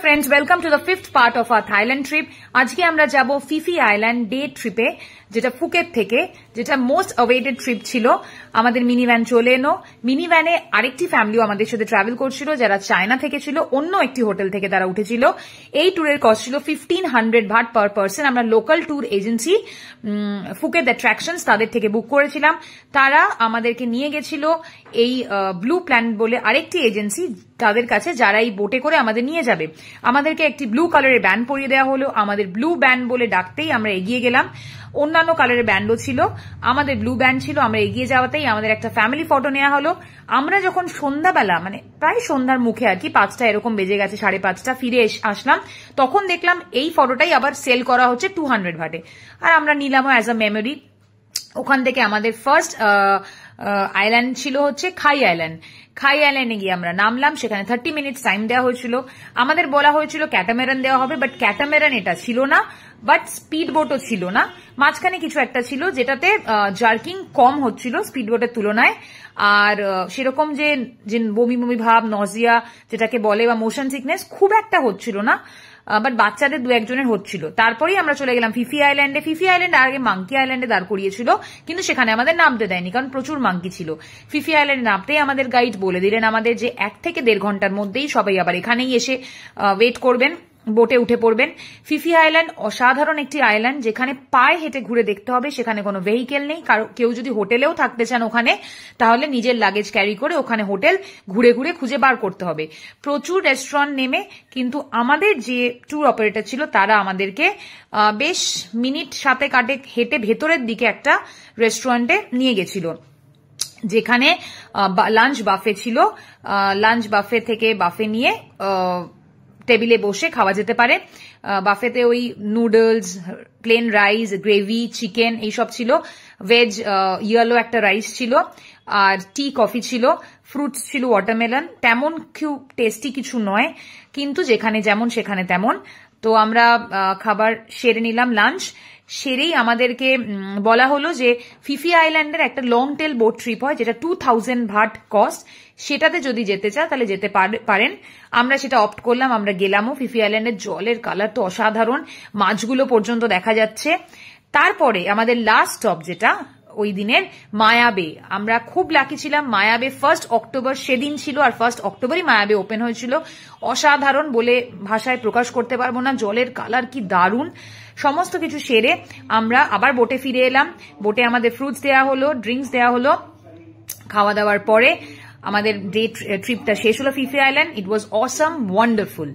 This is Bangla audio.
Friends, welcome to the fifth part of our Thailand trip. আজকে আমরা যাব ফিফি আইল্যান্ড ডে ট্রিপে, যেটা ফুকেট থেকে, যেটা মোস্ট অ্যাওয়েটেড ট্রিপ ছিল। আমাদের মিনি ভ্যান চলে এলো। মিনি ভ্যানে আরেকটি ফ্যামিলিও আমাদের সাথে ট্রাভেল করছিল, যারা চায়না থেকে ছিল, অন্য একটি হোটেল থেকে তারা উঠেছিল। এই ট্যুরের কস্ট ছিল 1500 বাট পার পার্সন। আমরা local tour agency Phuket attractions তাদের থেকে বুক করেছিলাম। তারা আমাদেরকে নিয়ে গেছিল এই ব্লু প্ল্যানেট বলে আরেকটি এজেন্সি, তাদের কাছে, যারা এই বোটে করে আমাদের নিয়ে যাবে। আমাদেরকে একটি ব্লু কালারের ব্যান্ড পরিয়ে দেওয়া হলো। আমাদের ব্লু ব্যান্ড বলে ডাকতেই আমরা এগিয়ে গেলাম। অন্যান্য কালারের ব্যান্ডও ছিল, আমাদের ব্লু ব্যান্ড ছিল। আমরা এগিয়ে যাওয়াতেই আমাদের একটা ফ্যামিলি ফটো নেওয়া হলো। আমরা যখন সন্ধ্যাবেলা, মানে প্রায় সন্ধ্যার মুখে আর কি, 5টা এরকম বেজে গেছে, 5:30 ফিরে আসলাম, তখন দেখলাম এই ফটোটাই আবার সেল করা হচ্ছে 200 ভাটে। আর আমরা নিলামও অ্যাজ আ মেমোরি। ওখান থেকে আমাদের ফার্স্ট আইল্যান্ড ছিল হচ্ছে খাই আইল্যান্ড। খাই আইল্যান্ডে গিয়ে আমরা নামলাম। সেখানে 30 মিনিটস টাইম দেওয়া হয়েছিল। আমাদের বলা হয়েছিল ক্যাটামেরান দেওয়া হবে, বাট ক্যাটামেরান এটা ছিল না, বাট স্পিড বোটও ছিল না। মাঝখানে কিছু একটা ছিল, যেটাতে জার্কিং কম হচ্ছিল স্পিড বোটের তুলনায়। আর সেরকম যে বমি বমি ভাব, নজিয়া যেটাকে বলে, বা মোশন সিকনেস খুব একটা হচ্ছিল না, বাট বাচ্চাদের 2-1 হচ্ছিল। তারপরেই আমরা চলে গেলাম ফিফি আইল্যান্ডে। ফিফি আইল্যান্ড আগে মাঙ্কি আইল্যান্ডে দাঁড় করিয়েছিল, কিন্তু সেখানে আমাদের নামতে দেয়নি, কারণ প্রচুর মাঙ্কি ছিল। ফিফি আইল্যান্ডে নামতেই আমাদের গাইড বলে দিলেন আমাদের যে 1 থেকে 1.5 ঘন্টার মধ্যেই সবাই আবার এখানেই এসে ওয়েট করবেন, বোটে উঠে পড়বেন। ফিফি আইল্যান্ড অসাধারণ একটি আইল্যান্ড, যেখানে পায়ে হেঁটে ঘুরে দেখতে হবে। সেখানে কোনো ভেহিকেল নেই। কেউ যদি হোটেলেও থাকতে চান ওখানে, তাহলে নিজের লাগেজ ক্যারি করে ওখানে হোটেল ঘুরে ঘুরে খুঁজে বার করতে হবে। প্রচুর রেস্টুরেন্ট নেমে, কিন্তু আমাদের যে ট্যুর অপারেটর ছিল, তারা আমাদেরকে বেশ মিনিট 7 হেঁটে ভেতরের দিকে একটা রেস্টুরেন্টে নিয়ে গেছিল, যেখানে লাঞ্চ বাফে ছিল। লাঞ্চ বাফে থেকে বাফে নিয়ে টেবিলে বসে খাওয়া যেতে পারে। বাফেতে ওই noodles, plain rice, gravy, chicken এইসব ছিল। ভেজ ইয়েলো একটা রাইস ছিল, আর টি কফি ছিল, ফ্রুটস ছিল, ওয়াটারমেলন। তেমন খুব টেস্টি কিছু নয়, কিন্তু যেখানে যেমন সেখানে তেমন। তো আমরা খাবার সেরে নিলাম, লাঞ্চ সেরেই আমাদেরকে বলা হলো যে ফিফি আইল্যান্ডের একটা লং টেল বোট ট্রিপ হয়, যেটা 2000 ভাট কস্ট। সেটাতে যদি যেতে চান তাহলে যেতে পারেন। আমরা সেটা অপ্ট করলাম, আমরা গেলামও। ফিফি আইল্যান্ডের জলের কালার তো অসাধারণ, মাছগুলো পর্যন্ত দেখা যাচ্ছে। তারপরে আমাদের লাস্ট স্টপ যেটা ওই দিনের, মায়াবে। আমরা খুব লাকি ছিলাম, মায়াবে 1 অক্টোবর সেদিন ছিল, আর 1 অক্টোবরই মায়াবে ওপেন হয়েছিল। অসাধারণ বলে ভাষায় প্রকাশ করতে পারবো না, জলের কালার কি দারুণ। সমস্ত কিছু সেরে আমরা আবার বোটে ফিরে এলাম। বোটে আমাদের ফ্রুটস দেওয়া হলো, ড্রিঙ্কস দেওয়া হলো। খাওয়া দাওয়ার পরে আমাদের ডে ট্রিপটা শেষ হলো Phi Phi island. It was awesome, wonderful.